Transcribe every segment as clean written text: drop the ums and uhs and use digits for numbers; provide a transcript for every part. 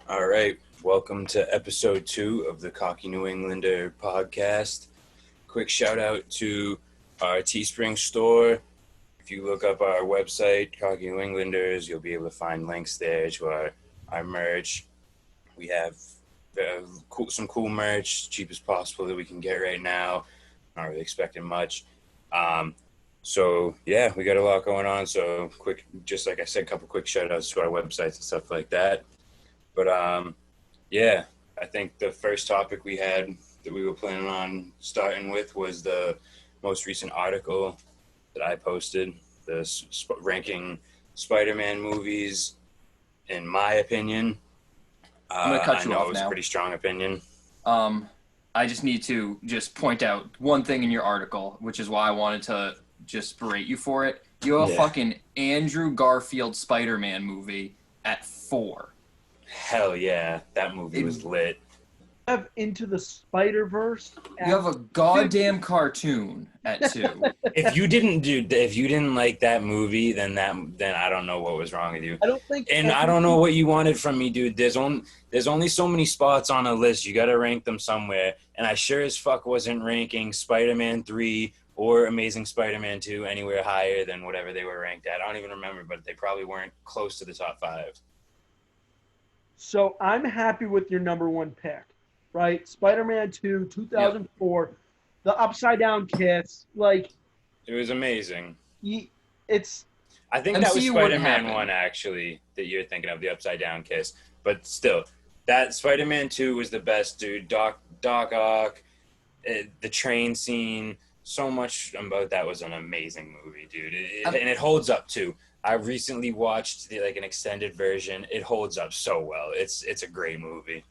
All right, welcome to episode 2 of the Cocky New Englander podcast. Quick shout out to our Teespring store. If you look up our website, Cocky New Englanders, you'll be able to find links there to our merch. We have some cool merch, cheap as possible that we can get right now. Not really expecting much. So we got a lot going on. So quick, just like I said, a couple quick shout outs to our websites and stuff like that. But I think the first topic we had that we were planning on starting with was the most recent article that I posted, ranking Spider-Man movies, in my opinion. I'm going to cut I you know off it was a now. pretty strong opinion. I just need to just point out one thing in your article, which is why I wanted to just berate you for it. You have a Yeah. fucking Andrew Garfield Spider-Man movie at 4. Hell yeah, that movie was lit. Have Into the Spider-Verse. You have a goddamn cartoon at 2. If you didn't like that movie, then I don't know what was wrong with you. I don't think. And I don't know what you wanted from me, dude. There's only so many spots on a list. You got to rank them somewhere. And I sure as fuck wasn't ranking Spider-Man 3 or Amazing Spider-Man 2 anywhere higher than whatever they were ranked at. I don't even remember, but they probably weren't close to the top 5. So I'm happy with your number one pick, right? Spider-Man 2, 2004, the Upside Down Kiss. Like, It was amazing. it's I think that was MCU wouldn't Spider-Man happen. 1, actually, that you're thinking of, the Upside Down Kiss. But still, that Spider-Man 2 was the best, dude. Doc Ock, the train scene, so much about that was an amazing movie, dude. And it holds up, too. I recently watched an extended version. It holds up so well. It's a great movie.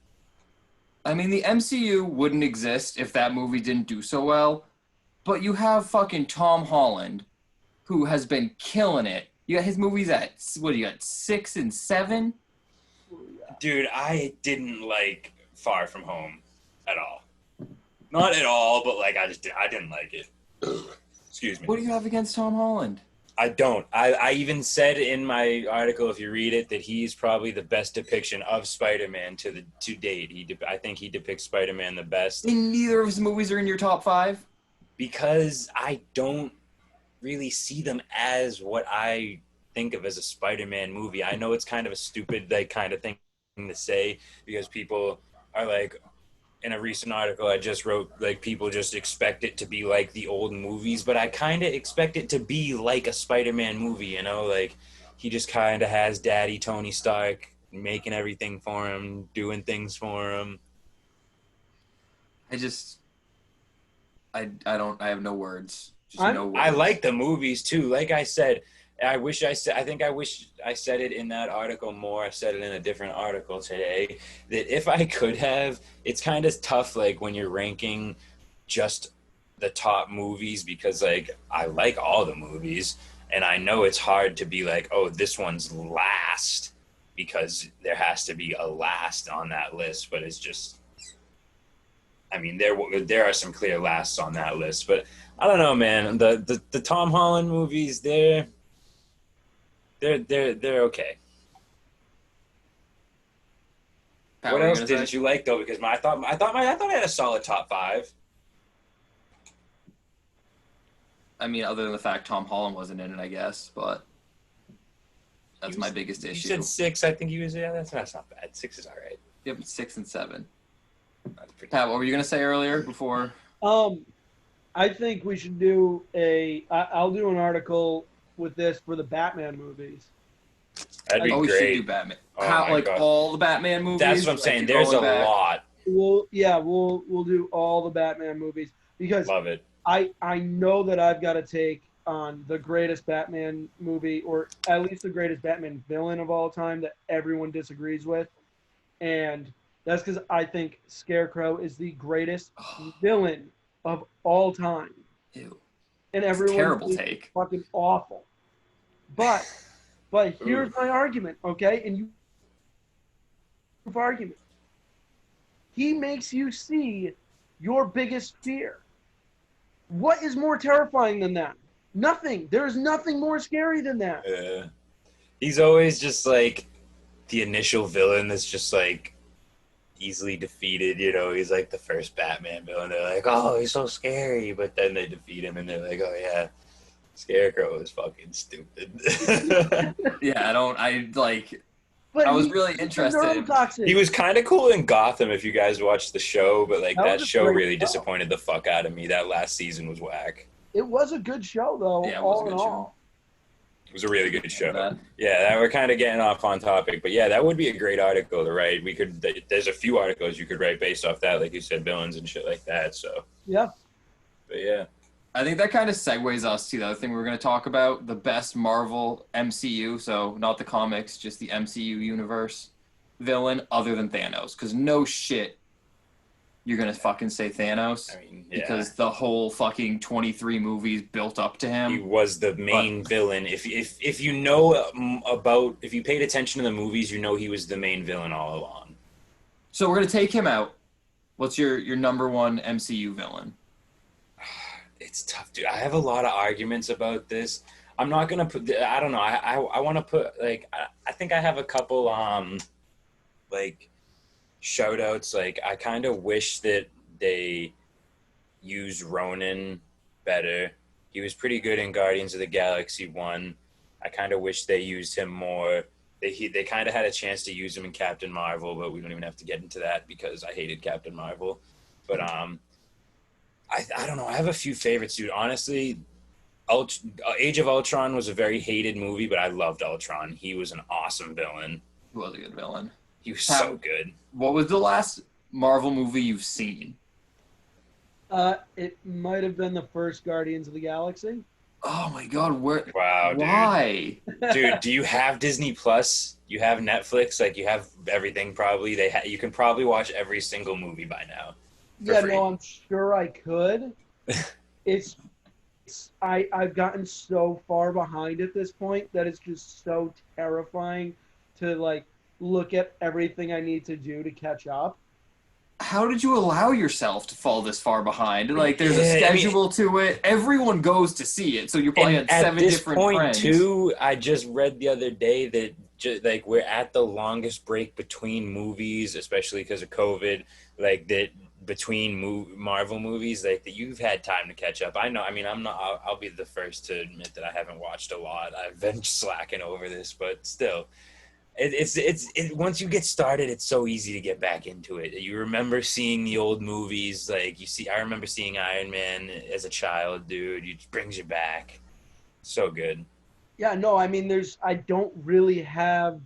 I mean, the MCU wouldn't exist if that movie didn't do so well, but you have fucking Tom Holland, who has been killing it. You got his movies at, what do you got, 6 and 7? Dude, I didn't like Far From Home at all. Not at all, but I didn't like it. Excuse me. What do you have against Tom Holland? I don't. I even said in my article, if you read it, that he's probably the best depiction of Spider-Man to date. I think he depicts Spider-Man the best And neither of his movies are in your top 5? because I don't really see them as what I think of as a Spider-Man movie. I know it's kind of a stupid kind of thing to say because people are like, in a recent article I just wrote, people just expect it to be like the old movies, but I kind of expect it to be like a Spider-Man movie, he just kind of has Daddy Tony Stark making everything for him, doing things for him. I have no words. Just no words. I like the movies too. Like I said, I wish I said it in that article more. I said it in a different article today that if I could have, it's kind of tough when you're ranking just the top movies because I like all the movies and I know it's hard to be like, oh, this one's last because there has to be a last on that list, but it's just, I mean, there are some clear lasts on that list, but I don't know, man. The Tom Holland movies, they're okay. Pat, What were you else gonna didn't say? you like though? Because I thought I had a solid top 5. I mean, other than the fact Tom Holland wasn't in it, I guess, but that's my biggest You issue. said 6. I think he was. Yeah, that's not bad. 6 is all right. Yep, 6 and 7. That's pretty. Pat, what were you gonna say earlier before? I think we should do I'll do an article with this for the Batman movies. That'd be Oh, we should great. do Batman. Oh How, my God. all the Batman movies? That's what I'm saying. you're There's a going back? lot. We'll do all the Batman movies because Love it. I know that I've got to take on the greatest Batman movie, or at least the greatest Batman villain of all time that everyone disagrees with. And that's because I think Scarecrow is the greatest villain of all time. Ew. And It's a everyone terrible is take. fucking awful. But here's my argument, okay? And you argument. He makes you see your biggest fear. What is more terrifying than that? Nothing. There is nothing more scary than that. He's always just the initial villain that's just like easily defeated. You know, he's like the first Batman villain. They're like, oh, he's so scary, but then they defeat him, and they're like, oh yeah, Scarecrow is fucking stupid. Yeah, But I was he- really he's interested. neurotoxic. He was kind of cool in Gotham if you guys watched the show, but like That that was a show great really show. disappointed the fuck out of me. That last season was whack. It was a good show, though. Yeah, it was a all in good show. all. It was a really good show. That. Yeah, that we're kind of getting off on topic, but yeah, that would be a great article to write. We could. There's a few articles you could write based off that, like you said, villains and shit like that. So, Yeah. but yeah, I think that kind of segues us to the other thing we're going to talk about, the best Marvel MCU, so not the comics, just the MCU universe villain other than Thanos. Because no shit, you're going to fucking say Thanos. I mean, yeah. Because the whole fucking 23 movies built up to He him. was the main villain. If you know about, if you paid attention to the movies, you know he was the main villain all along. So we're going to take him out. What's your number one MCU villain? It's tough, dude. I have a lot of arguments about this. I'm not gonna put. I don't know. I want to put like. I think I have a couple like shout outs. Like I kind of wish that they used Ronan better. He was pretty good in Guardians of the Galaxy 1. I kind of wish they used him more. They kind of had a chance to use him in Captain Marvel, but we don't even have to get into that because I hated Captain Marvel. But I don't know. I have a few favorites, dude. Honestly, Age of Ultron was a very hated movie, but I loved Ultron. He was an awesome villain. He was a good villain. He was so good. What was the last Marvel movie you've seen? It might have been the first Guardians of the Galaxy. Oh my god, where? Wow, dude. Why? Dude, do you have Disney Plus? You have Netflix? Like, you have everything probably. You can probably watch every single movie by now. For Yeah, free. no, I'm sure I could. I've gotten so far behind at this point that it's just so terrifying to like look at everything I need to do to catch up. How did you allow yourself to fall this far behind? Like, there's a Yeah, I mean- schedule to it. Everyone goes to see it, so you probably And had at 7 this different point, friends. too, I just read the other day that like we're at the longest break between movies, especially because of COVID. Like that between Marvel movies, like that you've had time to catch up. I know. I mean, I'm not. I'll be the first to admit that I haven't watched a lot. I've been slacking over this, but still. It's once you get started, it's so easy to get back into it. You remember seeing the old movies, like I remember seeing Iron Man as a child, dude. It brings you back. So good. Yeah, no, I mean, I don't really have,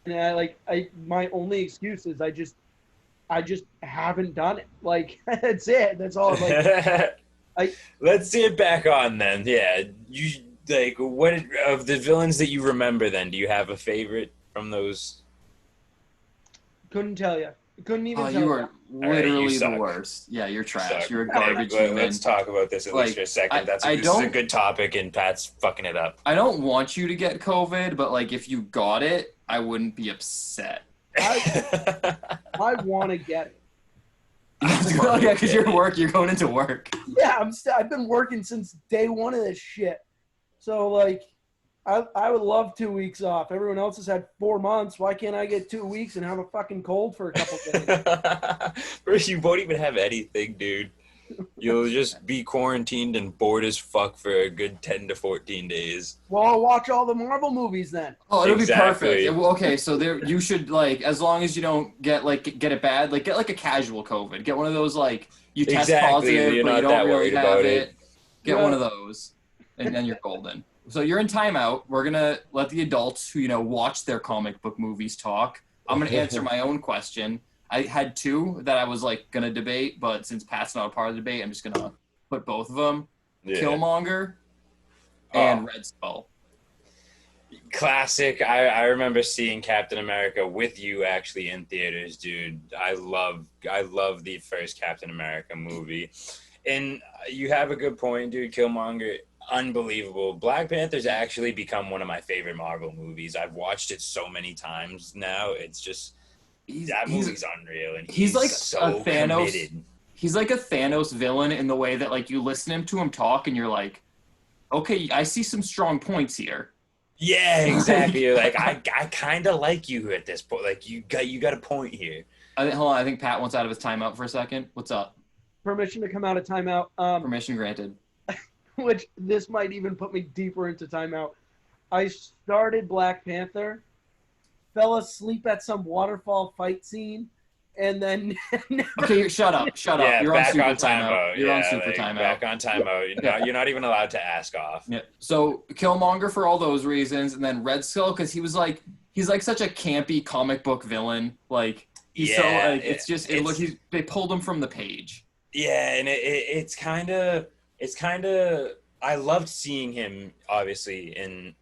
and my only excuse is I just haven't done it. Like, that's it. That's all. Like, Let's see it back on then. Yeah, you like what of the villains that you remember? Then, do you have a favorite from those? couldn't tell you. Couldn't even Oh, tell you you. are literally you the suck. worst. Yeah, you're trash. Suck. You're a All right, garbage but human. let's talk about this at Like, least for a second. This is a don't- good topic, and Pat's fucking it up. I don't want you to get COVID, but like if you got it, I wouldn't be upset. I want to get it. Yeah, because you're going into work. Yeah, I've been working since day one of this shit. So like, I would love 2 weeks off. Everyone else has had 4 months. Why can't I get 2 weeks and have a fucking cold for a couple days? Bro, you won't even have anything, dude. You'll just be quarantined and bored as fuck for a good 10 to 14 days. Well, I'll watch all the Marvel movies then. Oh, it'll Exactly. be perfect. Well, okay, so there you should like as long as you don't get it bad, like get like a casual COVID. Get one of those like you test Exactly, positive you're but not you don't that really worried have about it. it. Get Yeah. one of those, and then you're golden. So you're in timeout. We're gonna let the adults who watch their comic book movies talk. I'm gonna answer my own question. I had 2 that I was like gonna debate, but since Pat's not a part of the debate, I'm just gonna put both of them: Yeah. Killmonger Oh. and Red Skull. Classic. I remember seeing Captain America with you actually in theaters, dude. I love the first Captain America movie. And you have a good point, dude. Killmonger, unbelievable. Black Panther's actually become one of my favorite Marvel movies. I've watched it so many times now. It's just that movie's unreal, and he's like so a Thanos. committed. He's like a Thanos villain in the way that like you listen to him talk and you're like, okay, I see some strong points here. Yeah, exactly. You're like, I kind of like you at this point. Like, you got a point here. Hold on, I think Pat wants out of his timeout for a second. What's up? Permission to come out of timeout. Permission granted. Which this might even put me deeper into timeout. I started Black Panther, fell asleep at some waterfall fight scene, and then Okay, shut up. Yeah, You're back on super on timeout. timeout. You're on Yeah, super like, timeout. back on timeout. You're not even allowed to ask off. Yeah. So Killmonger for all those reasons, and then Red Skull because he's like such a campy comic book villain. Like he's so Yeah, like it's just they pulled him from the page. Yeah, and it's kind of I loved seeing him obviously in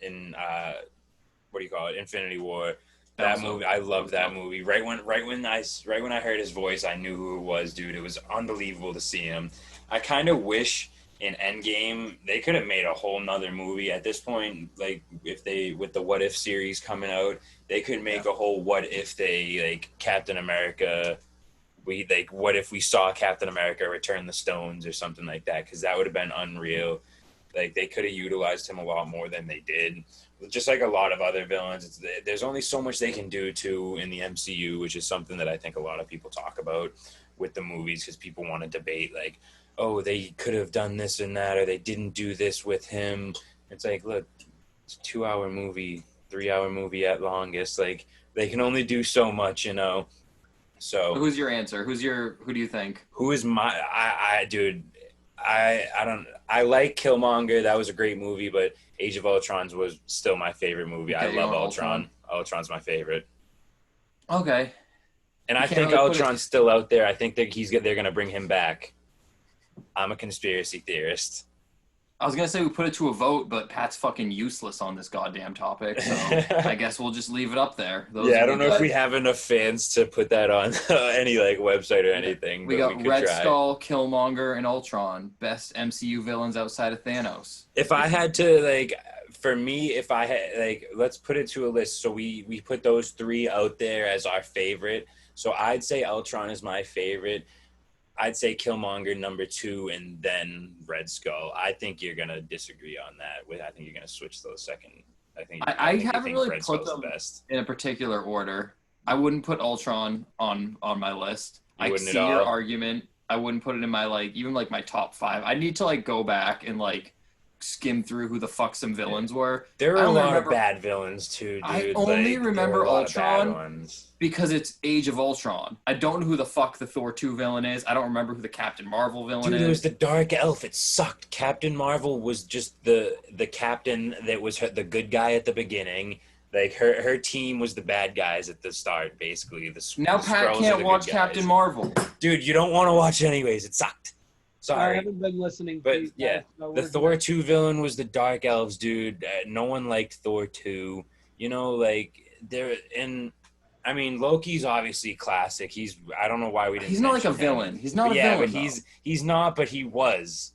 what do you call it, Infinity War. That movie, I loved that movie. Right when I heard his voice, I knew who it was, dude. It was unbelievable to see him. I kind of wish in Endgame they could have made a whole nother movie at this point. Like if they with the What If series coming out, they could make a whole What If they like Captain America. What if we saw Captain America return the stones or something like that? Because that would have been unreal. Like they could have utilized him a lot more than they did. Just like a lot of other villains, there's only so much they can do to in the MCU, which is something that I think a lot of people talk about with the movies because people want to debate like, oh, they could have done this and that, or they didn't do this with him. It's like, look, it's a 2-hour movie, 3-hour movie at longest. Like they can only do so much, you know. So Who's your answer? Who do you think? who is my dude? I like Killmonger. That was a great movie, but Age of Ultron was still my favorite movie. Okay, I love you're on Ultron. Ultron's my favorite, Okay. and You I can't think really put Ultron's still out there. I think that they're gonna bring him back. I'm a conspiracy theorist. I was gonna say we put it to a vote, but Pat's fucking useless on this goddamn topic, so I guess we'll just leave it up there. I don't know if we have enough fans to put that on any like website or anything. We but got could Red try. Skull, Killmonger, and Ultron. Best MCU villains outside of Thanos. If I had to like, for me, if I had like, let's put it to a list. So we put those three out there as our favorite. So I'd say Ultron is my favorite. I'd say Killmonger number 2, and then Red Skull. I think you're gonna disagree on that. I think you're gonna switch those second. I think you haven't think really Red put Skull's them the best. in a particular order. I wouldn't put Ultron on my list. You I wouldn't see at your all? argument. I wouldn't put it in my even my top 5. I need to go back and skim through who the fuck some villains were. There I are a only lot remember- of bad villains too, dude. I only remember there are a lot of bad Ultron ones. because it's Age of Ultron. I don't know who the fuck the Thor 2 villain is. I don't remember who the Captain Marvel villain Dude, is. it was the Dark Elf. It sucked. Captain Marvel was just the captain that was the good guy at the beginning. Like her team was the bad guys at the start, basically. Now the Pat Skrulls are can't the watch good Captain guys. Marvel. Dude, you don't want to watch anyways. It sucked. I Sorry. haven't been listening. But, to you yeah, guys, so The we're Thor 2 villain was the Dark Elves, dude. No one liked Thor 2. You know, like I mean, Loki's obviously classic. I don't know why we didn't. He's not like a mention him. villain. He's not a Yeah, villain. but he's not. But he was.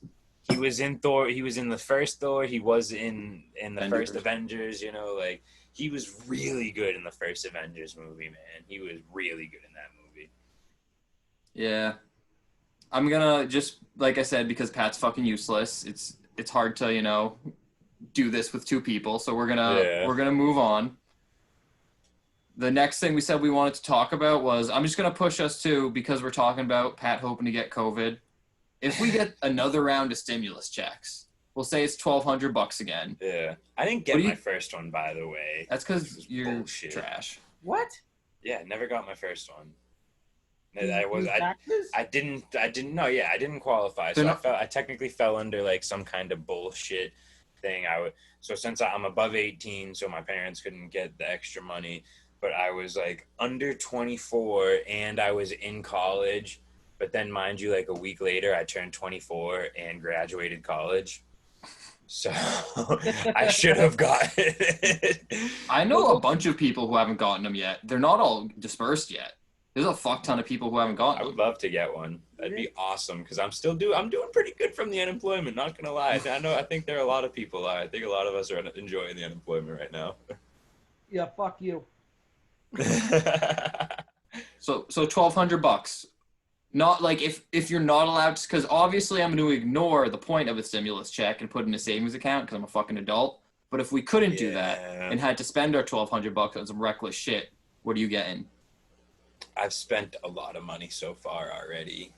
He was in Thor. He was in the first Thor. He was in the first Avengers. You know, like he was really good in the first Avengers movie, man. He was really good in that movie. Yeah. I'm gonna just like I said, because Pat's fucking useless. It's hard to, do this with 2 people, so we're gonna move on. The next thing we said we wanted to talk about was I'm just gonna push us to, because we're talking about Pat hoping to get COVID. If we get another round of stimulus checks, we'll say it's $1,200 again. Yeah, I didn't get my first one, by the way. That's because you're bullshit. trash. What? Yeah, never got my first one. Taxes? I didn't know. Yeah, I didn't qualify. So I technically fell under like some kind of bullshit thing. So since I'm above 18, so my parents couldn't get the extra money, but I was like under 24 and I was in college. But then, mind you, like a week later, I turned 24 and graduated college. So I should have gotten it. I know a bunch of people who haven't gotten them yet. They're not all dispersed yet. There's a fuck ton of people who haven't gotten I them. would love to get one. That'd be awesome because I'm doing pretty good from the unemployment. Not gonna lie, I think there are a lot of people. I think a lot of us are enjoying the unemployment right now. Yeah, fuck you. So $1,200. Not like if you're not allowed to, because obviously I'm going to ignore the point of a stimulus check and put it in a savings account because I'm a fucking adult. But if we couldn't do that Yeah. and had to spend our $1,200 on some reckless shit, what are you getting? I've spent a lot of money so far already.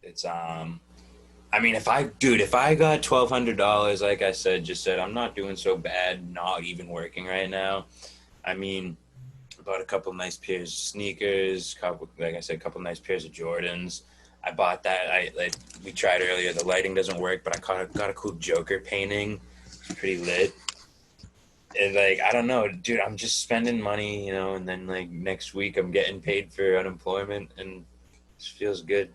It's I mean, if I got $1,200, like I said, I'm not doing so bad, not even working right now. I mean, I bought a couple nice pairs of sneakers, couple nice pairs of Jordans. I bought that. We tried earlier. The lighting doesn't work, but I got a cool Joker painting. It's pretty lit. And like, I don't know, dude. I'm just spending money, and then like next week I'm getting paid for unemployment, and it feels good.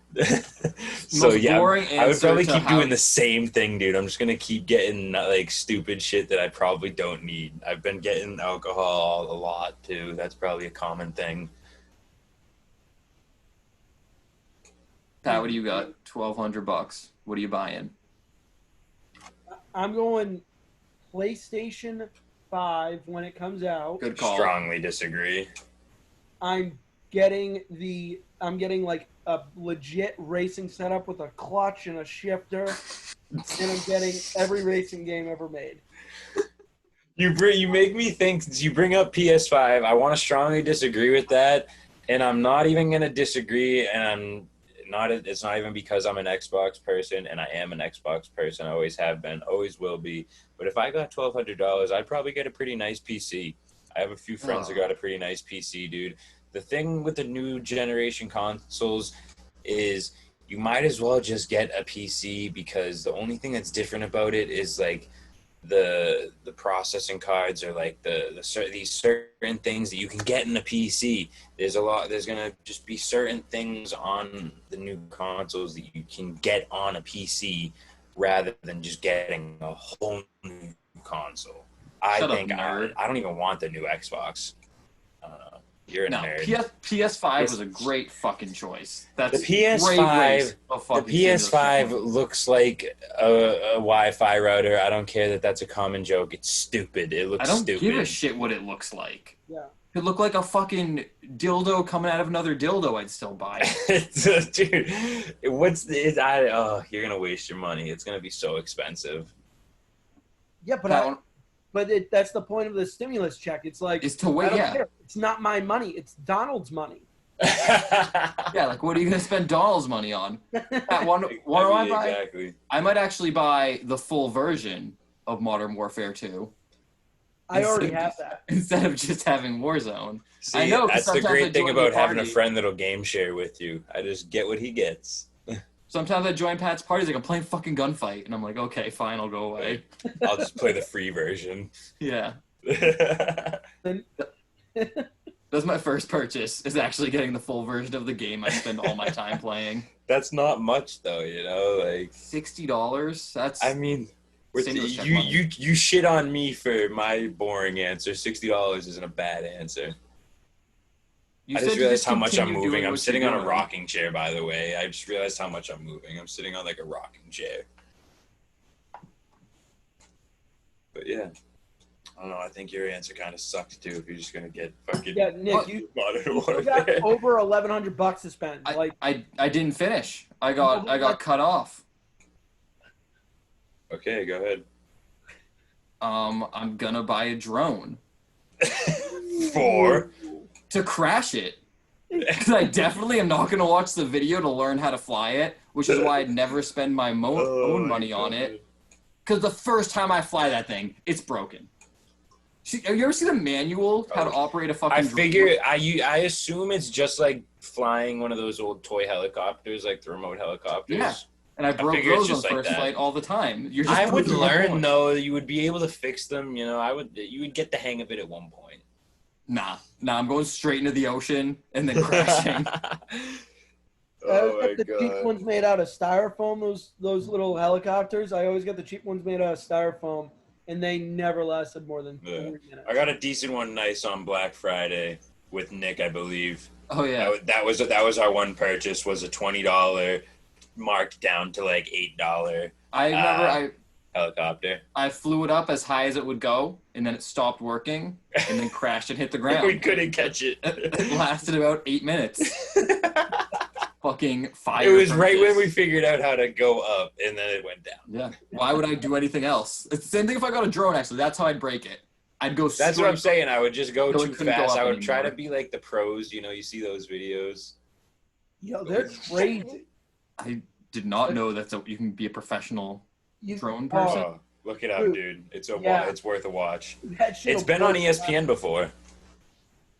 So Most yeah, boring I would answer probably to keep how- doing the same thing, dude. I'm just gonna keep getting like stupid shit that I probably don't need. I've been getting alcohol a lot too. That's probably a common thing. Pat, what do you got? $1,200. What are you buying? I'm going PlayStation 5 when it comes out. Good call. Strongly disagree. I'm getting like a legit racing setup with a clutch and a shifter, and I'm getting every racing game ever made. You make me think. You bring up PS5. I want to strongly disagree with that, and I'm not even gonna disagree. And I'm not. It's not even because I'm an Xbox person, and I am an Xbox person. I always have been, always will be. But if I got $1,200, I'd probably get a pretty nice PC. I have a few friends who got a pretty nice PC, dude. The thing with the new generation consoles is you might as well just get a PC, because the only thing that's different about it is like the processing cards, or like these certain things that you can get in a PC. There's gonna just be certain things on the new consoles that you can get on a PC rather than just getting a whole new console. Shut up, I nerd. don't even want the new Xbox. I don't know. You're a No, nerd. PS5 was a great fucking choice. That's The PS5 great waste of The fucking PS5 stimulus. looks like a Wi-Fi router. I don't care that that's a common joke. It's stupid. It looks I don't stupid. give a shit what it looks like. Yeah. If it looked like a fucking dildo coming out of another dildo, I'd still buy it. Dude, you're gonna waste your money. It's gonna be so expensive. Yeah, but That one that's the point of the stimulus check. It's like, is to I wait. don't Yeah, care. It's not my money. It's Donald's money. yeah. Like, what are you gonna spend Donald's money on? Pat, what do I buy? Exactly. I might actually buy the full version of Modern Warfare 2 I already have that. instead of just having Warzone. See, I know, 'cause that's the sometimes I great thing join the about having a party. friend that'll game share with you. I just get what he gets. Sometimes I join Pat's parties like I'm playing fucking Gunfight, and I'm like, okay, fine, I'll go away. I'll just play the free version. Yeah, that's my first purchase. Is actually getting the full version of the game I spend all my time playing. That's not much though, like $60. That's I mean, Stimulus check you money. you shit on me for my boring answer. $60 isn't a bad answer. you I said just you realized how much I'm continue moving. doing I'm what sitting you're on a doing. rocking chair, by the way. I just realized how much I'm moving. I'm sitting on like a rocking chair. But yeah, I don't know. I think your answer kind of sucked too. If you're just gonna get fucking Yeah, Nick, What? you Modern still got Warfare. over $1,100 to spend. Like, I didn't finish. I got cut off. Okay, go ahead. I'm gonna buy a drone Four. to crash it. Because I definitely am not gonna watch the video to learn how to fly it, which is why I'd never spend my own money on it. Because the first time I fly that thing, it's broken. Have you ever seen a manual how to operate a fucking I drone? figure I assume it's just like flying one of those old toy helicopters, like the remote helicopters. Yeah. And I broke figure it's those on just like first that. flight all the time. You're just I would putting learn on. though. You would be able to fix them. You would get the hang of it at one point. Nah, I'm going straight into the ocean and then crashing. I Oh always my get the cheap god. ones made out of styrofoam. Those little helicopters. I always get the cheap ones made out of styrofoam, and they never lasted more than 3 minutes. I got a decent one, nice on Black Friday with Nick, I believe. Oh yeah. That was our one purchase. Was a $20 marked down to like $8 I remember helicopter. I flew it up as high as it would go, and then it stopped working, and then crashed and hit the We ground. couldn't catch it. It lasted about 8 minutes. fucking fire. It was from right when this. we figured out how to go up, and then it went down. Yeah. Why would I do anything else? It's the same thing if I got a drone, actually. That's how I'd break it. I'd go That's what I'm straight- saying. I would just go So it too couldn't go fast. up I would try to anymore. be like the pros. You see those videos. Yo, they're crazy. I did not know you can be a professional You, drone person. Oh, look it up, Dude. dude. It's Yeah. it's worth a watch. that shit'll It's been on blow- ESPN before.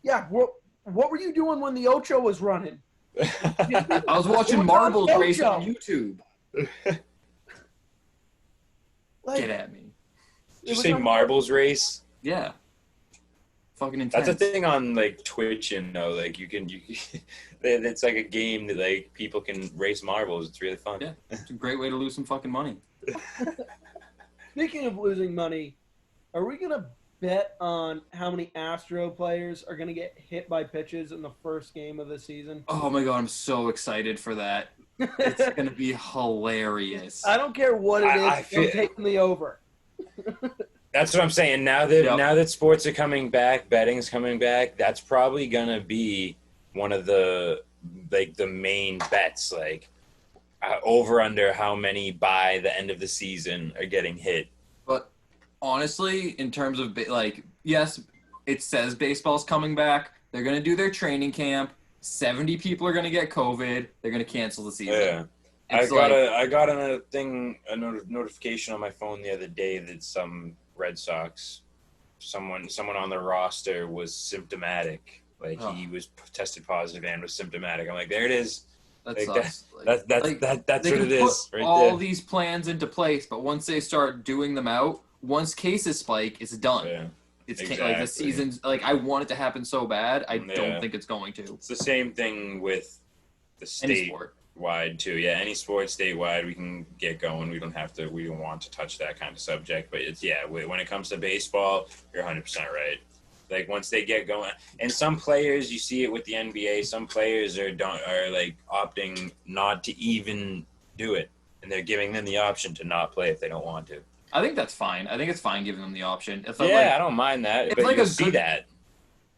Yeah, what were you doing when the Ocho was running? I was watching It was marbles on race on Ocho. YouTube. Like, Get at me. Did you was say on- marbles race? Yeah. Fucking intense. That's a thing on like Twitch, like you it's like a game that like people can race marbles. It's really fun. Yeah. It's a great way to lose some fucking money. Speaking of losing money, are we gonna bet on how many Astro players are gonna get hit by pitches in the first game of the season? Oh my god, I'm so excited for that. It's gonna be hilarious. I don't care what it is. I I'm feel- taking the over. That's what I'm saying. Now that Yep. now that sports are coming back, betting's coming back. That's probably gonna be one of the main bets. Like over under how many by the end of the season are getting hit. But honestly, in terms of yes, it says baseball's coming back. They're gonna do their training camp. 70 people are gonna get COVID. They're gonna cancel the season. Yeah. It's I got a notification on my phone the other day that some Red Sox, someone on the roster was symptomatic. Like he was tested positive and was symptomatic. I'm like, there it is. That Like, sucks. That's Like, what they it can is put right all there. these plans into place, but once they start doing them out, once cases spike, it's done. Yeah. It's like exactly. the season's like I want it to happen so bad. I Yeah. don't think it's going to. It's the same thing with the Any sport. statewide too. Yeah, any sport statewide, we can get going. We don't want to touch that kind of subject. But it's when it comes to baseball, you're 100% right. Like once they get going, and some players, you see it with the NBA. Some players are like opting not to even do it, and they're giving them the option to not play if they don't want to. I think that's fine. I think it's fine giving them the option. If I don't mind that. it's But like you'll a see good- that.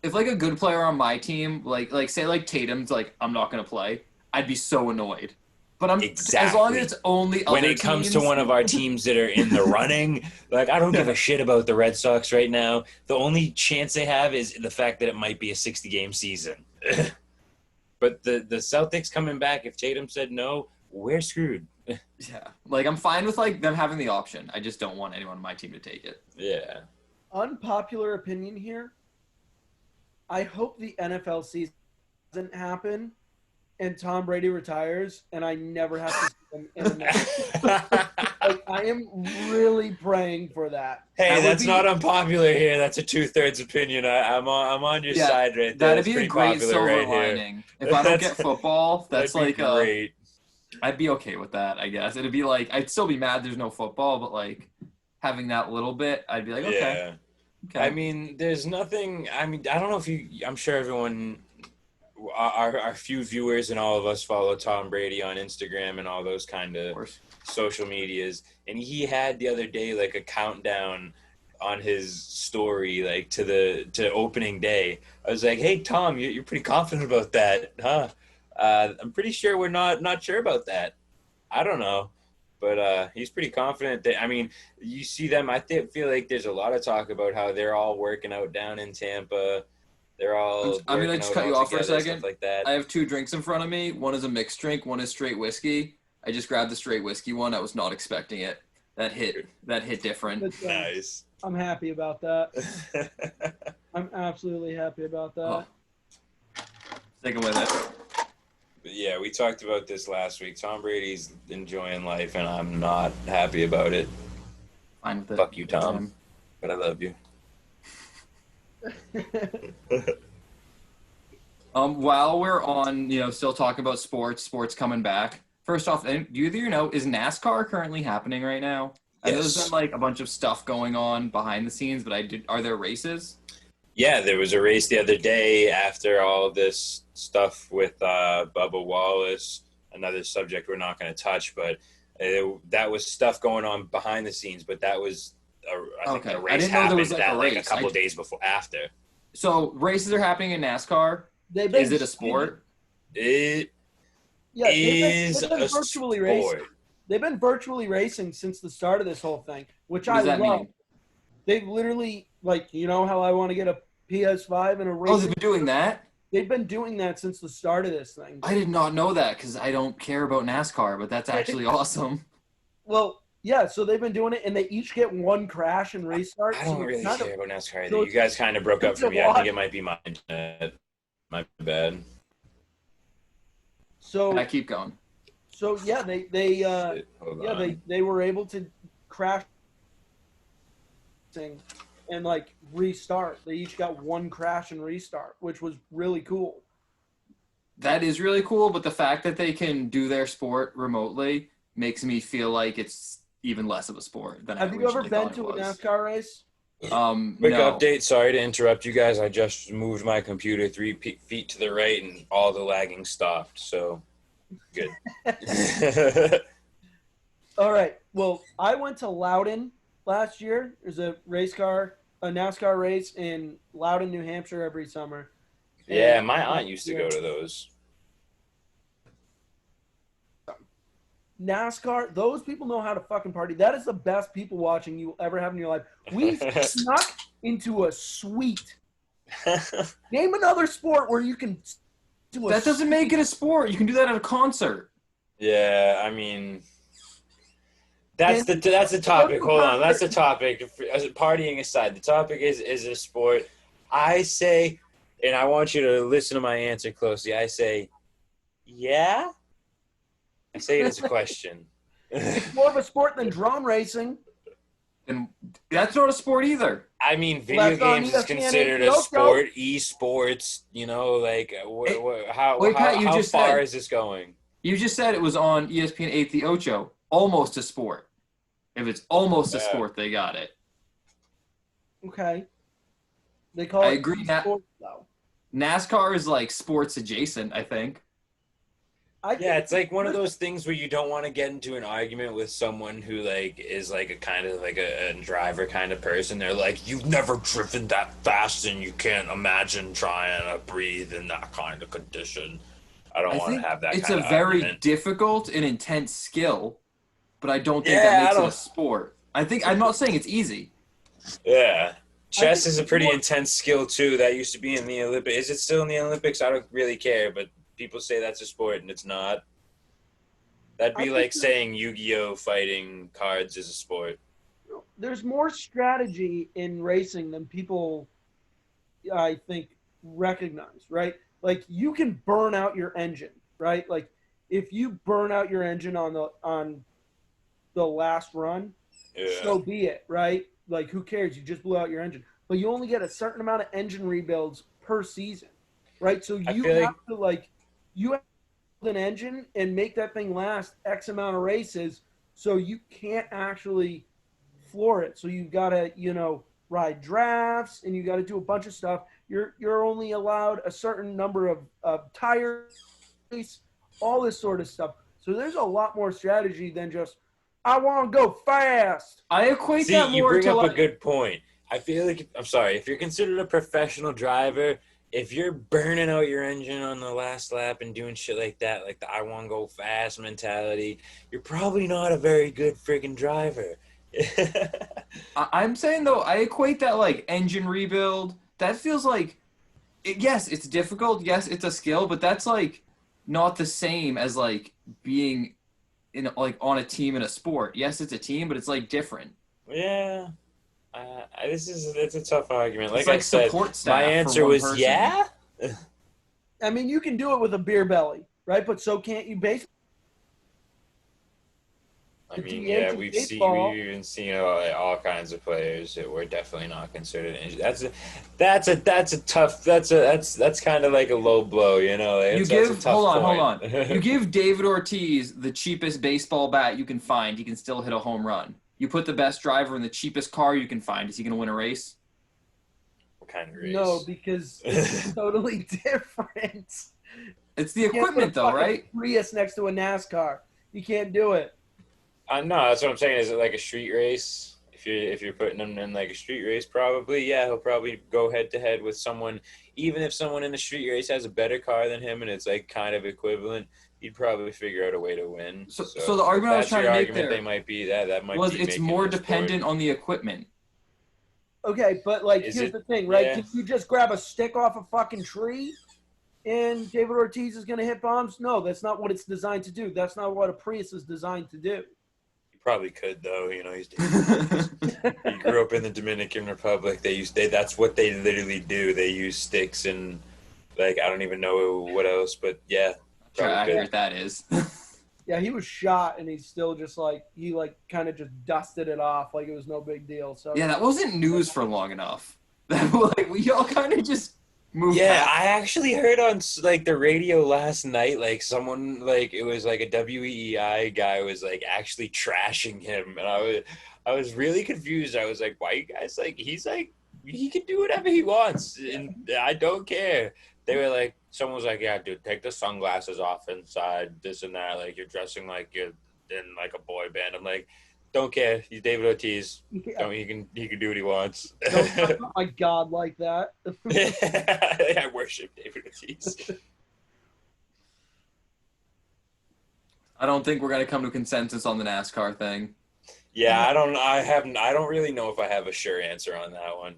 if like a good player on my team, like say like Tatum's like I'm not gonna play, I'd be so annoyed. But as long Exactly. as it's only When other it comes to teams- one of our teams that are in the running, like I don't give a shit about the Red Sox right now. The only chance they have is the fact that it might be a 60-game season. But the Celtics coming back, if Tatum said no, we're screwed. yeah, like I'm fine with like them having the option. I just don't want anyone on my team to take it. Yeah. Unpopular opinion here. I hope the NFL season doesn't happen and Tom Brady retires and I never have to see him in a match. Like, I am really praying for that. Hey, That would that's be- not unpopular here. That's a 2/3 opinion. I'm on your Yeah, side right there. That'd That's be a pretty great popular silver right here. lining. If I don't get football, that's That'd be like great. I'd be okay with that, I guess. It'd be like I'd still be mad there's no football, but like having that little bit, I'd be like, okay. Yeah. Okay. I mean, there's nothing. I mean, I don't know if you. I'm sure everyone, our few viewers and all of us follow Tom Brady on Instagram and all those kind of of course. social medias, and he had the other day like a countdown on his story, like to opening day. I was like, hey Tom, you're pretty confident about that, huh? I'm pretty sure we're not sure about that. I don't know. But he's pretty confident that, I mean, you see them. Feel like there's a lot of talk about how they're all working out down in Tampa. They're all. I'm gonna working just out cut you all off for a together, second. stuff like that. I have 2 drinks in front of me. One is a mixed drink, one is straight whiskey. I just grabbed the straight whiskey one. I was not expecting it. That hit different. But, Nice. I'm happy about that. I'm absolutely happy about that. Oh. Sticking with it. But yeah, we talked about this last week. Tom Brady's enjoying life, and I'm not happy about it. Fine with it. Fuck you, Tom. But I love you. While we're on, still talking about sports coming back. First off, do either of you know, is NASCAR currently happening right now? I know there's Yes. been like a bunch of stuff going on behind the scenes, but are there races? Yeah, there was a race the other day after all this stuff with Bubba Wallace, another subject we're not going to touch, but that was stuff going on behind the scenes, but that was, I think Okay. the I race didn't know there happened was, like, a a race. couple days before after. So races are happening in NASCAR. They've been Is it a sport? It Yeah, is they've been a virtually sport. racing. They've been virtually racing since the start of this whole thing, which What I does that love. mean? They've literally, like, you know how I want to get a PS5 and a Oh, race. they've been doing that? They've been doing that since the start of this thing. I did not know that because I don't care about NASCAR, but that's actually awesome. Well, yeah, so they've been doing it, and they each get one crash and restart. I so don't it's really kind of- care about NASCAR either. so You guys kind of broke up it's for a me. I lot. think it might be my internet. My bad. So I keep going. so yeah, Hold yeah on. they were able to crash and like restart. They each got one crash and restart, which was really cool. That is really cool, but the fact that they can do their sport remotely makes me feel like it's even less of a sport than I Have you ever originally been thought to it a was. NASCAR race? Quick No. update. Sorry to interrupt you guys. I just moved my computer 3 feet to the right, and all the lagging stopped. So good. All right. Well, I went to Loudon last year. There's a NASCAR race in Loudon, New Hampshire every summer. Yeah, And my aunt used to go to those. NASCAR, those people know how to fucking party. That is the best people watching you will ever have in your life. We snuck into a suite. Name another sport where you can do a That doesn't make it a sport. You can do that at a concert. Yeah, I mean, that's the topic. Hold on, that's the topic. As partying aside, the topic is a sport. I say, and I want you to listen to my answer closely. I say, yeah. I say it as a question. It's more of a sport than drone racing. And that's not a sport either. I mean, video That's on games is ESPN considered a HBO. sport. Esports, you know, like how Wait, Pat, you how just far said- is this going? You just said it was on ESPN 8 The Ocho. Almost a sport. If it's almost a Yeah. sport, they got it. Okay. They call I it agree, sport, though. NASCAR is like sports adjacent, I think. Yeah, it's like one of those things where you don't want to get into an argument with someone who like is like a kind of like a driver kind of person. They're like, you've never driven that fast and you can't imagine trying to breathe in that kind of condition. I don't want to have that it's kind a of very argument. difficult and intense skill, but I don't think Yeah, that I makes it don't- a sport. I'm not saying it's easy. Yeah. Chess think is a it's pretty more- intense skill too. That used to be in the Olympics. Is it still in the Olympics? I don't really care, but people say that's a sport and it's not. That'd I be think like that- saying Yu-Gi-Oh fighting cards is a sport. There's more strategy in racing than people, I think, recognize, right? Like you can burn out your engine, right? Like if you burn out your engine on the last run, Yeah. so be it, right? Like who cares? You just blew out your engine, but you only get a certain amount of engine rebuilds per season, right? So I you feel have to you have to build an engine and make that thing last X amount of races, so you can't actually floor it. So you've got to ride drafts and you got to do a bunch of stuff. You're only allowed a certain number of tires, all this sort of stuff. So there's a lot more strategy than just I want to go fast. I equate See, that you more bring to up like, a good point. I feel like, I'm sorry, if you're considered a professional driver, if you're burning out your engine on the last lap and doing shit like that, like the I want to go fast mentality, you're probably not a very good friggin' driver. I'm saying though, I equate that like engine rebuild. That feels like, yes, it's difficult. Yes, it's a skill, but that's like not the same as like being in like on a team in a sport. Yes, it's a team, but it's like different. Yeah. It's a tough argument. Like It's I like said, support staff my for answer one was person. yeah. I mean, you can do it with a beer belly, right? But so can't you baseball? I The mean, DH yeah, in we've baseball- even seen all kinds of players that were definitely not considered. That's kind of like a low blow, you know. You That's a give tough hold point. on. You give David Ortiz the cheapest baseball bat you can find, he can still hit a home run. You put the best driver in the cheapest car you can find, is he going to win a race? What kind of race? No, because it's totally different. It's the You can't put a equipment though, fucking right? Prius next to a NASCAR. You can't do it. No, that's what I'm saying. Is it like a street race? if you're putting him in like a street race, probably he'll probably go head to head with someone. Even if someone in the street race has a better car than him and it's like kind of equivalent, he'd probably figure out a way to win. So the argument I was trying to make there they might be that might was be it's making more the sport. dependent on the equipment. Okay, but like Is here's it- the thing, right? yeah. Can you just grab a stick off a fucking tree and David Ortiz is gonna hit bombs? No, that's not what it's designed to do. That's not what a Prius is designed to do. He probably could though. You know, he grew up in the Dominican Republic. That's what they literally do. They use sticks and like I don't even know what else, but yeah. How Probably accurate good. that is. Yeah, he was shot and he's still just like he like kind of just dusted it off like it was no big deal. So Yeah, that wasn't news for long enough. Like we all kind of just moved. Yeah, past. I actually heard on like the radio last night, like someone like it was like a WEEI guy was like actually trashing him, and I was really confused. I was like, why you guys like? He's like he can do whatever he wants, and I don't care. They were like, someone was like, yeah, dude, take the sunglasses off inside, this and that. Like you're dressing like you're in like a boy band. I'm like, don't care. He's David Ortiz. Yeah, He can do what he wants. don't talk about my God like that. I worship David Ortiz. I don't think we're gonna come to a consensus on the NASCAR thing. Yeah, I don't really know if I have a sure answer on that one.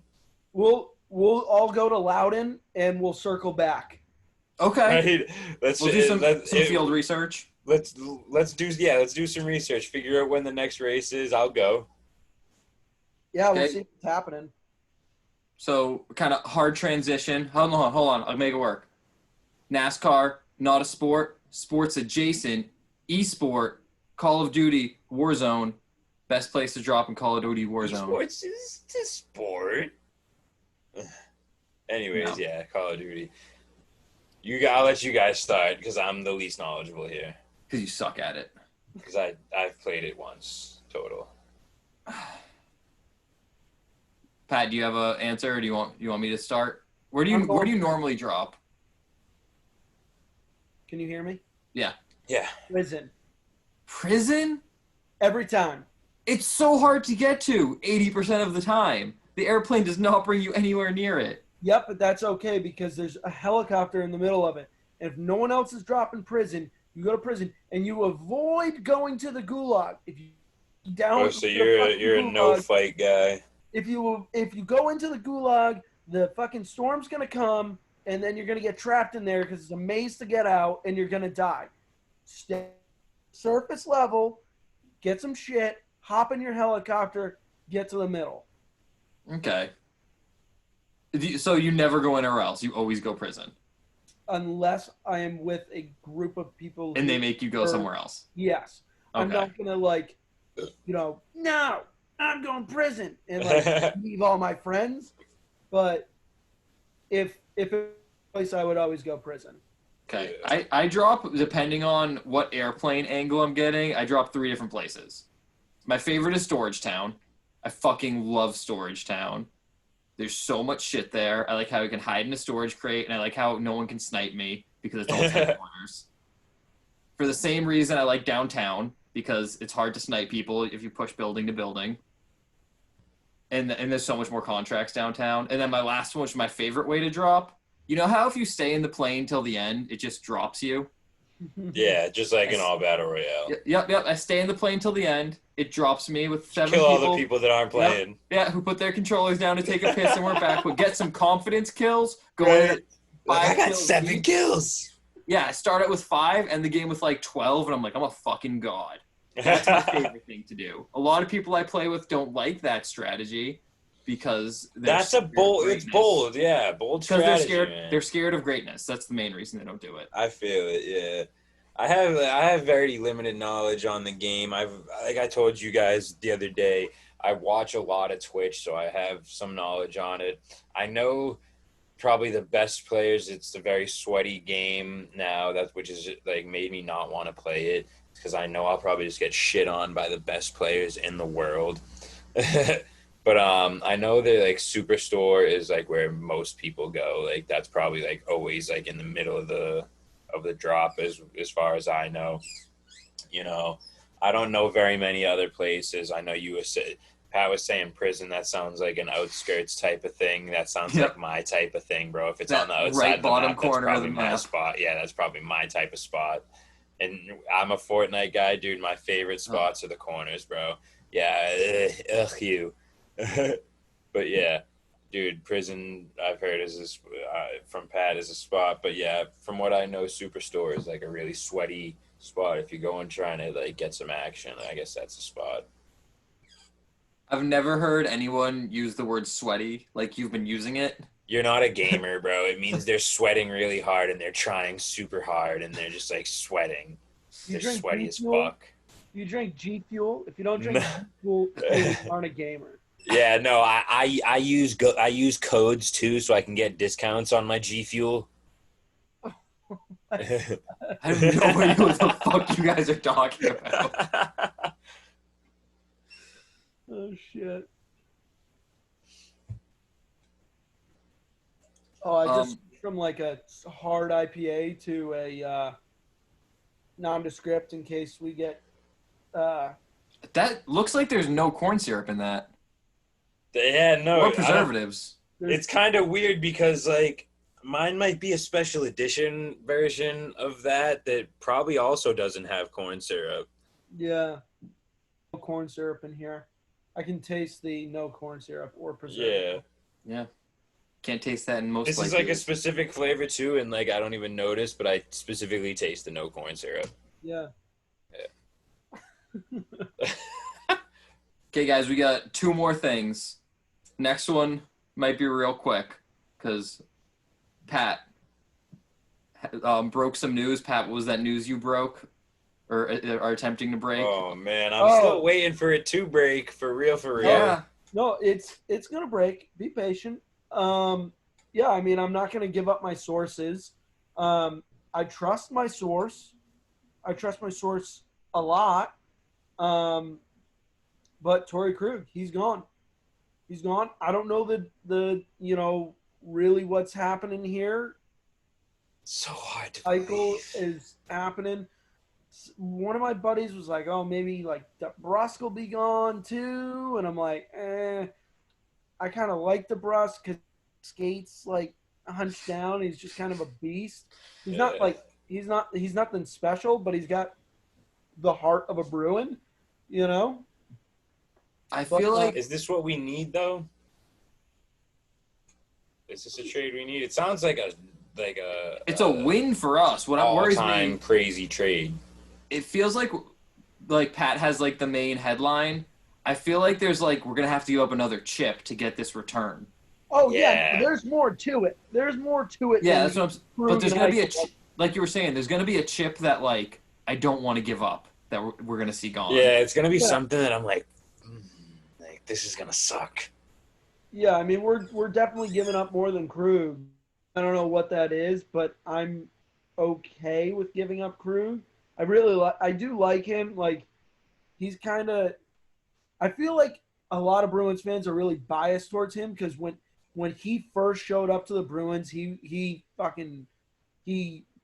We'll all go to Loudon and we'll circle back. Okay, Right? Let's we'll do some let's- field research. let's do some research. Figure out when the next race is. I'll go. Yeah, we'll Okay. see what's happening. So kind of hard transition. Hold on. I'll make it work. NASCAR, not a sport. Sports adjacent. Esport. Call of Duty. Warzone. Best place to drop in Call of Duty Warzone. Sports is a sport. Anyways, No. yeah, Call of Duty. I'll let you guys start because I'm the least knowledgeable here. Because you suck at it. Because I've played it once total. Pat, do you have an answer, or do you want me to start? Where do you normally drop? Can you hear me? Yeah. Prison. Prison? Every time. It's so hard to get to 80% of the time. The airplane does not bring you anywhere near it. Yep, but that's okay because there's a helicopter in the middle of it. And if no one else is dropping prison, you go to prison and you avoid going to the gulag. If you down Oh, so to the you're fucking a gulag, no fight guy. If you go into the gulag, the fucking storm's gonna come, and then you're gonna get trapped in there because it's a maze to get out, and you're gonna die. Stay surface level, get some shit, hop in your helicopter, get to the middle. Okay. So you never go anywhere else. You always go prison. Unless I am with a group of people. And who- they make you go somewhere else. Yes. I'm Okay. not gonna like, no, I'm going prison and like leave all my friends. But if it's a place, I would always go prison. Okay. Yeah. I drop, depending on what airplane angle I'm getting, I drop 3 different places. My favorite is Storage Town. I fucking love Storage Town. There's so much shit there. I like how you can hide in a storage crate, and I like how no one can snipe me because it's all headquarters. For the same reason, I like downtown because it's hard to snipe people if you push building to building. And there's so much more contracts downtown. And then my last one, which is my favorite way to drop. You know how if you stay in the plane till the end, it just drops you? Yeah, just like in all battle royale. Yep. I stay in the plane till the end. It drops me with 7 Kill people. all the people that aren't playing. Yeah, who put their controllers down to take a piss and we're back. But get some confidence kills. Go in. Right. Like, 5 I got kills 7 deep. kills. Yeah, I start out with 5 and the game with like 12, and I'm like, I'm a fucking god. That's my favorite thing to do. A lot of people I play with don't like that strategy because That's a bold. It's bold. Yeah, bold Because strategy. they're scared. Man. They're scared of greatness. That's the main reason they don't do it. I feel it. Yeah, I have very limited knowledge on the game. Like I told you guys the other day, I watch a lot of Twitch, so I have some knowledge on it. I know probably the best players. It's a very sweaty game now. Which is like made me not want to play it because I know I'll probably just get shit on by the best players in the world. But I know that like Superstore is like where most people go. Like that's probably like always like in the middle of the drop as far as I know. You know, I don't know very many other places. I know USA. Pat was saying prison, that sounds like an outskirts type of thing. That sounds like my type of thing, bro. If it's That on the outside right of the bottom map, corner that's of the probably my map. spot. Yeah, that's probably my type of spot. And I'm a Fortnite guy, dude. My favorite spots are the corners, bro. Yeah, you. But yeah, dude, prison, I've heard from Pat is a spot. But yeah, from what I know, Superstore is like a really sweaty spot. If you're going trying to like get some action, I guess that's a spot. I've never heard anyone use the word sweaty like you've been using it. You're not a gamer, bro. It means they're sweating really hard and they're trying super hard and they're just like sweating. You They're sweaty G as Fuel? fuck. You drink G Fuel? If you don't drink G Fuel, you aren't a gamer. Yeah, no, I use codes too, so I can get discounts on my G Fuel. I have no idea what the fuck you guys are talking about. Oh shit. Oh, I just switched from like a hard IPA to a nondescript in case we get. That looks like there's no corn syrup in that. Yeah, no. Or preservatives. It's kind of weird because like mine might be a special edition version of that probably also doesn't have corn syrup. Yeah. No corn syrup in here. I can taste the no corn syrup or preservative. Yeah. Yeah. Can't taste that in most This is like a specific flavor too, and like I don't even notice, but I specifically taste the no corn syrup. Yeah. Okay, guys, we got two more things. Next one might be real quick because Pat broke some news. Pat, what was that news you broke or are attempting to break? Oh man, I'm still waiting for it to break for real. Yeah. No, it's gonna break. Be patient. Yeah, I mean, I'm not gonna give up my sources. I trust my source. I trust my source a lot. But Torrey Krug, he's gone. He's gone. I don't know the really what's happening here. So hard to Cycle believe. is happening. One of my buddies was like, "Oh, maybe like DeBrusque will be gone too," and I'm like, I kind of like DeBrusque because skates like hunched down. He's just kind of a beast. He's not like he's nothing special, but he's got the heart of a Bruin, you know. I feel like Is this what we need though? Is this a trade we need? It sounds like a it's a win for us. What worries all-time me, crazy trade. it feels like Pat has like the main headline. I feel like there's like we're gonna have to give up another chip to get this return. Oh Yeah. there's more to it. There's more to it. Yeah, than that's what I'm. Krug But there's and gonna be a Eichel. like you were saying. There's gonna be a chip that like I don't want to give up that we're gonna see gone. Yeah, it's gonna be Yeah. something that I'm like this is gonna suck. Yeah, I mean we're definitely giving up more than Krug. I don't know what that is, but I'm okay with giving up Krug. I do like him. Like he's kind of. I feel like a lot of Bruins fans are really biased towards him because when he first showed up to the Bruins, he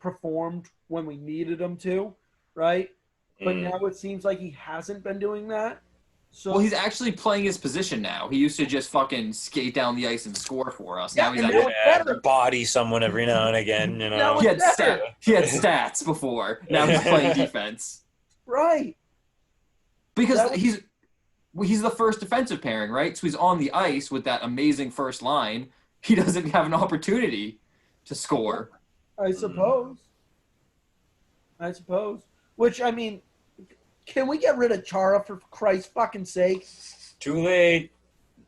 performed when we needed him to, right? But now it seems like he hasn't been doing that. So Well, he's actually playing his position now. He used to just fucking skate down the ice and score for us. Yeah, Now he's and actually, better. Body someone every now and again, you know. Now he had better. he had stats before. Now he's playing defense right. because That was- he's the first defensive pairing, right? So he's on the ice with that amazing first line. He doesn't have an opportunity to score. I suppose. Which I mean, can we get rid of Chara for Christ's fucking sake? Too late.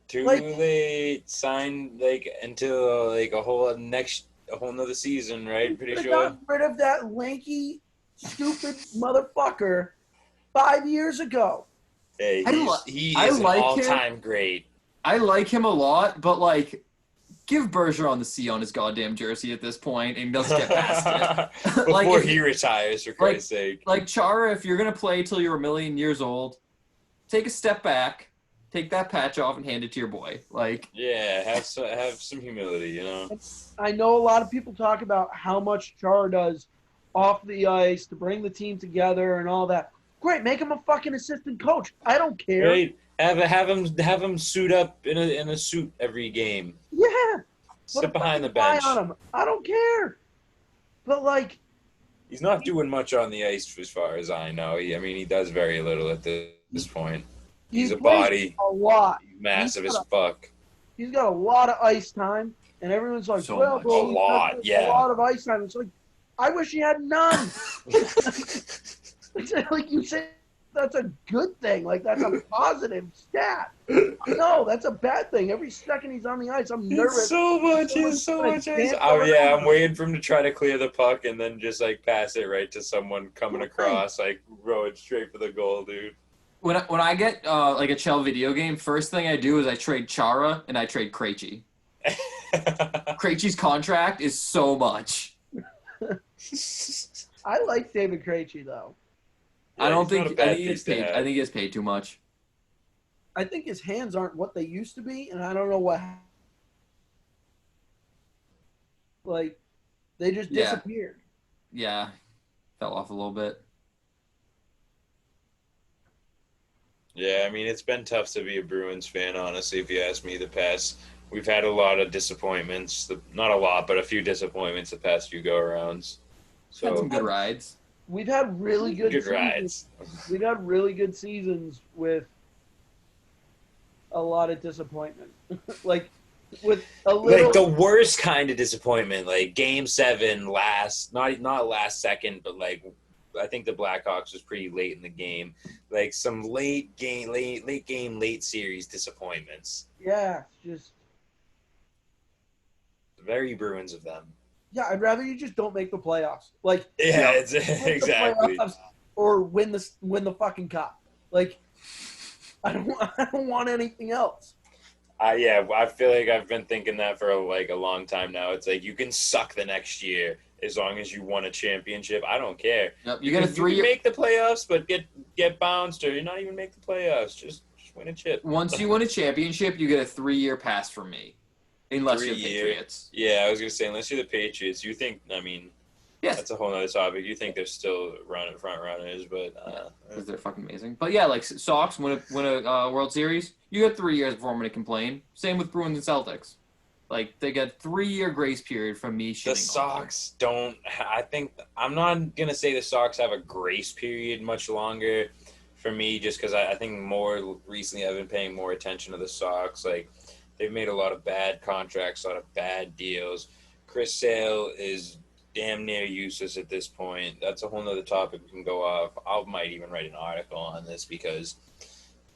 Too Like- late. Signed like until like a whole nother season, right? Pretty Could've sure. gotten rid of that lanky, stupid motherfucker 5 years ago. Hey, he I is like an him. all-time great. I like him a lot, but like, give Bergeron the C on his goddamn jersey at this point, and let's get past it. Before Like, if- he retires, for Christ's sake. Like Chara, if you're gonna play till you're 1,000,000 years old, take a step back, take that patch off, and hand it to your boy. Like, Yeah, have some humility, you know. I know a lot of people talk about how much Chara does off the ice to bring the team together and all that. Great, make him a fucking assistant coach. I don't care. Right? Have him suit up in a suit every game. Yeah. Put a Sit behind the fucking eye bench. on him. I don't care. But like, He's not doing much on the ice as far as I know. He does very little at this point. He's a plays body. a lot. He's massive as fuck. He's got a lot of ice time, and everyone's like, So well, much. bro, A lot, he's yeah. a lot of ice time. It's like, I wish he had none. It's like you say, that's a good thing. Like, that's a positive stat. No, that's a bad thing. Every second he's on the ice, I'm nervous. It's so much. He has so much ice. Dance Oh yeah, around. I'm waiting for him to try to clear the puck and then just like pass it right to someone coming across, like row it straight for the goal, dude. When I get like a Chell video game, first thing I do is I trade Chara and I trade Krejci. Krejci's contract is so much. I like David Krejci, though. I don't he's not think a bad I think he gets piece to paid. have. I think he gets paid too much. I think his hands aren't what they used to be, and I don't know what. Like, they just Yeah. disappeared. Yeah, fell off a little bit. Yeah, it's been tough to be a Bruins fan, honestly, if you ask me. We've had a lot of disappointments. Not a lot, but a few disappointments the past few go-arounds. Had some So, good rides. We've had really good seasons. rides. We've had really good seasons with a lot of disappointment. Like, with a little. Like the worst kind of disappointment, like Game 7 not last second, but like I think the Blackhawks was pretty late in the game. Like some late series disappointments. Yeah, just. Very Bruins of them. Yeah, I'd rather you just don't make the playoffs. Like, Yeah, make it's the exactly. playoffs or win the fucking cup. Like, I don't want anything else. Yeah, I feel like I've been thinking that for like a long time now. It's like you can suck the next year as long as you won a championship. I don't care. Yep, you get a can 3-year. make the playoffs, but get bounced or not even make the playoffs. Just win a chip. Once you win a championship, you get a 3-year pass from me, unless 3 you're year. Patriots. Yeah, I was gonna say unless you're the Patriots, you think Yes, that's a whole other topic. You think they're still front runners, but because they're fucking amazing. But yeah, like Sox win a World Series, you get 3 years before I'm going to complain. Same with Bruins and Celtics. Like they get 3-year grace period from me shitting the on them. Sox don't. I think I'm not gonna say the Sox have a grace period much longer for me, just because I think more recently I've been paying more attention to the Sox. Like they've made a lot of bad contracts, a lot of bad deals. Chris Sale is damn near useless at this point. That's a whole nother topic we can go off. I might even write an article on this because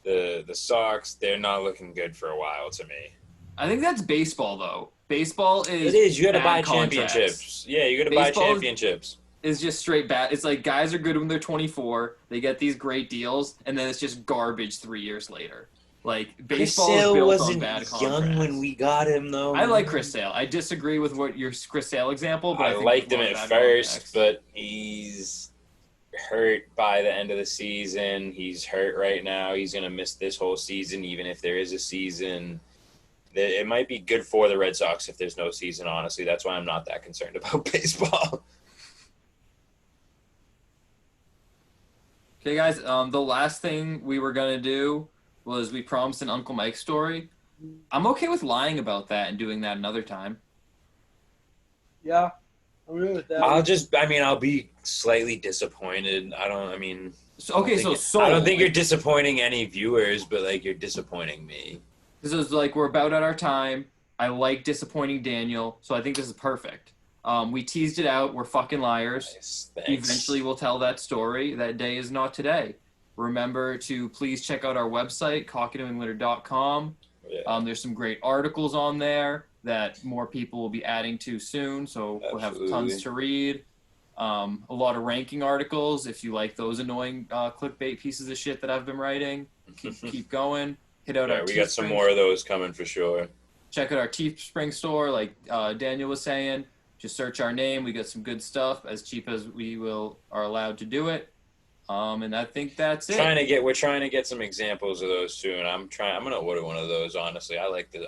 the Sox, they're not looking good for a while to me. I think that's baseball though. Baseball is It is. You got to bad buy contracts. championships. Yeah, you got to buy Baseball is- championships. Is just straight bad. It's like guys are good when they're 24. They get these great deals, and then it's just garbage 3 years later. Like baseball is built on bad contracts. we got him, though. I like Chris Sale. I disagree with what your Chris Sale example, but I, I think liked there's him a at lot of bad first, contracts. but he's hurt by the end of the season. He's hurt right now. He's going to miss this whole season, even if there is a season. It might be good for the Red Sox if there's no season, honestly. That's why I'm not that concerned about baseball. Okay, guys. The last thing we were gonna do was we promised an Uncle Mike story. I'm okay with lying about that and doing that another time. Yeah, I'm good with that. I'll be slightly disappointed. I don't think you're disappointing any viewers, but like you're disappointing me. This is like we're about at our time. I like disappointing Daniel, so I think this is perfect. We teased it out. We're fucking liars. Nice, thanks. Eventually, we'll tell that story. That day is not today. Remember to please check out our website, cockeyandwingletter.com. Yeah. There's some great articles on there that more people will be adding to soon, so we'll have Absolutely. tons to read. A lot of ranking articles. If you like those annoying clickbait pieces of shit that I've been writing, keep going. Hit out our we got some Teespring. more of those coming for sure. Check out our Teespring store, like Daniel was saying. Just search our name. We got some good stuff, as cheap as we are allowed to do it. And I think that's it. We're trying to get some examples of those soon. I'm gonna order one of those. Honestly, I like the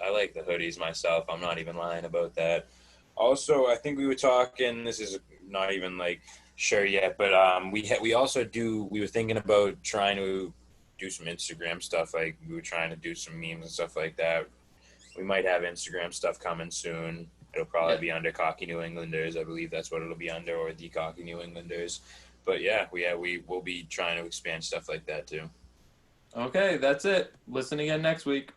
hoodies myself. I'm not even lying about that. Also, I think we were talking. This is not even like sure yet, but we were thinking about trying to do some Instagram stuff. Like we were trying to do some memes and stuff like that. We might have Instagram stuff coming soon. It'll probably be under Cocky New Englanders. I believe that's what it'll be under, or the Cocky New Englanders. But yeah, we will be trying to expand stuff like that too. Okay, that's it. Listen again next week.